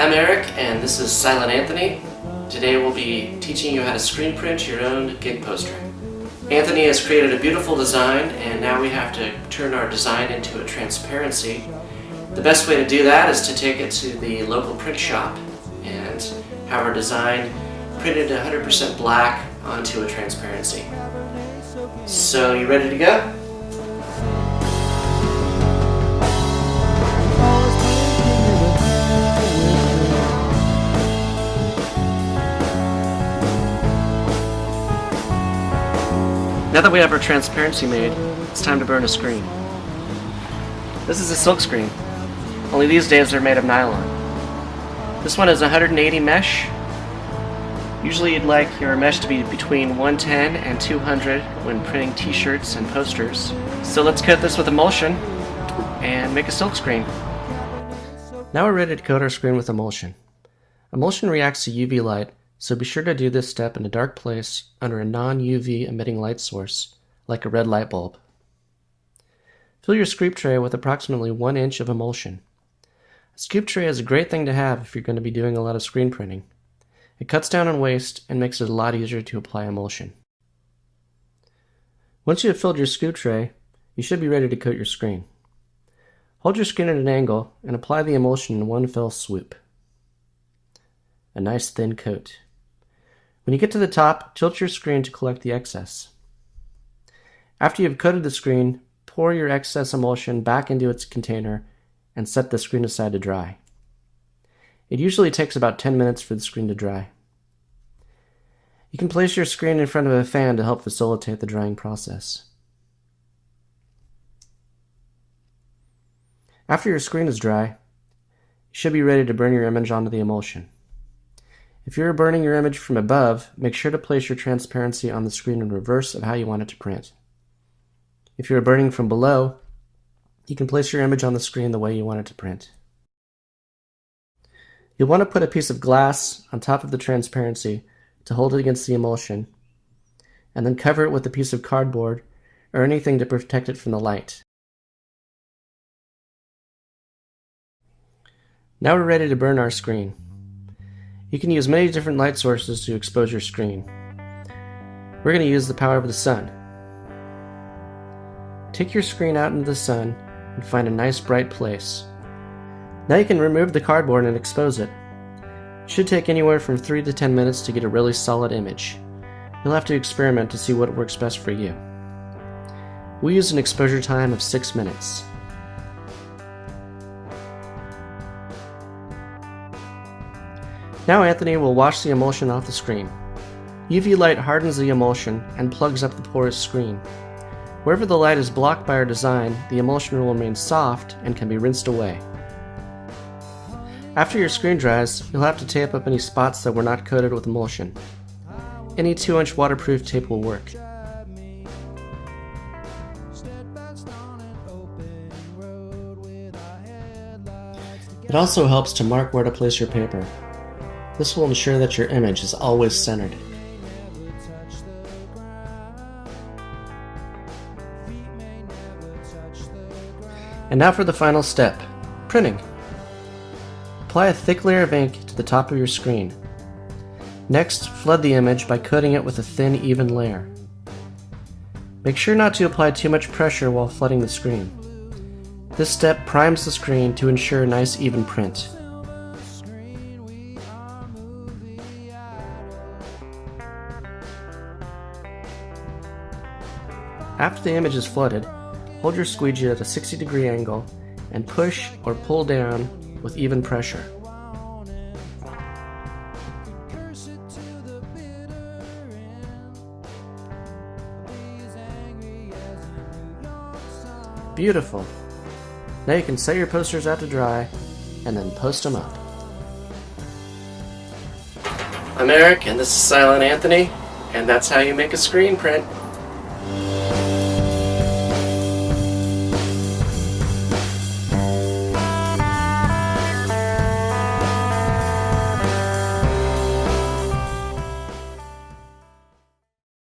Hi, I'm Eric, and this is Silent Anthony. Today we'll be teaching you how to screen print your own gig poster. Anthony has created a beautiful design, and now we have to turn our design into a transparency. The best way to do that is to take it to the local print shop and have our design printed 100% black onto a transparency. So, you ready to go? Now that we have our transparency made, it's time to burn a screen. This is a Silkscreen, only these days they're made of nylon. This one is 180 mesh. Usually you'd like your mesh to be between 110 and 200 when printing t-shirts and posters. So let's coat this with emulsion and make a Silkscreen. Now we're ready to coat our screen with emulsion. Emulsion reacts to UV light, so be sure to do this step in a dark place under a non-UV emitting light source, like a red light bulb. Fill your scoop tray with approximately 1 inch of emulsion. A scoop tray is a great thing to have if you're going to be doing a lot of screen printing. It cuts down on waste and makes it a lot easier to apply emulsion. Once you have filled your scoop tray, you should be ready to coat your screen. Hold your screen at an angle and apply the emulsion in one fell swoop. A nice thin coat. When you get to the top, tilt your screen to collect the excess. After you've coated the screen, pour your excess emulsion back into its container and set the screen aside to dry. It usually takes about 10 minutes for the screen to dry. You can place your screen in front of a fan to help facilitate the drying process. After your screen is dry, you should be ready to burn your image onto the emulsion. If you're burning your image from above, make sure to place your transparency on the screen in reverse of how you want it to print. If you're burning from below, you can place your image on the screen the way you want it to print. You'll want to put a piece of glass on top of the transparency to hold it against the emulsion, and then cover it with a piece of cardboard or anything to protect it from the light. Now we're ready to burn our screen. You can use many different light sources to expose your screen. We're going to use the power of the sun. Take your screen out into the sun and find a nice bright place. Now you can remove the cardboard and expose it. It should take anywhere from 3 to 10 minutes to get a really solid image. You'll have to experiment to see what works best for you. We use an exposure time of 6 minutes. Now Anthony will wash the emulsion off the screen. UV light hardens the emulsion and plugs up the porous screen. Wherever the light is blocked by our design, the emulsion will remain soft and can be rinsed away. After your screen dries, you'll have to tape up any spots that were not coated with emulsion. Any 2-inch waterproof tape will work. It also helps to mark where to place your paper. This will ensure that your image is always centered. And now for the final step, printing. Apply a thick layer of ink to the top of your screen. Next, flood the image by coating it with a thin, even layer. Make sure not to apply too much pressure while flooding the screen. This step primes the screen to ensure a nice, even print. After the image is flooded, hold your squeegee at a 60-degree angle and push or pull down with even pressure. Beautiful! Now you can set your posters out to dry and then post them up. I'm Eric, and this is Silent Anthony, and that's how you make a screen print.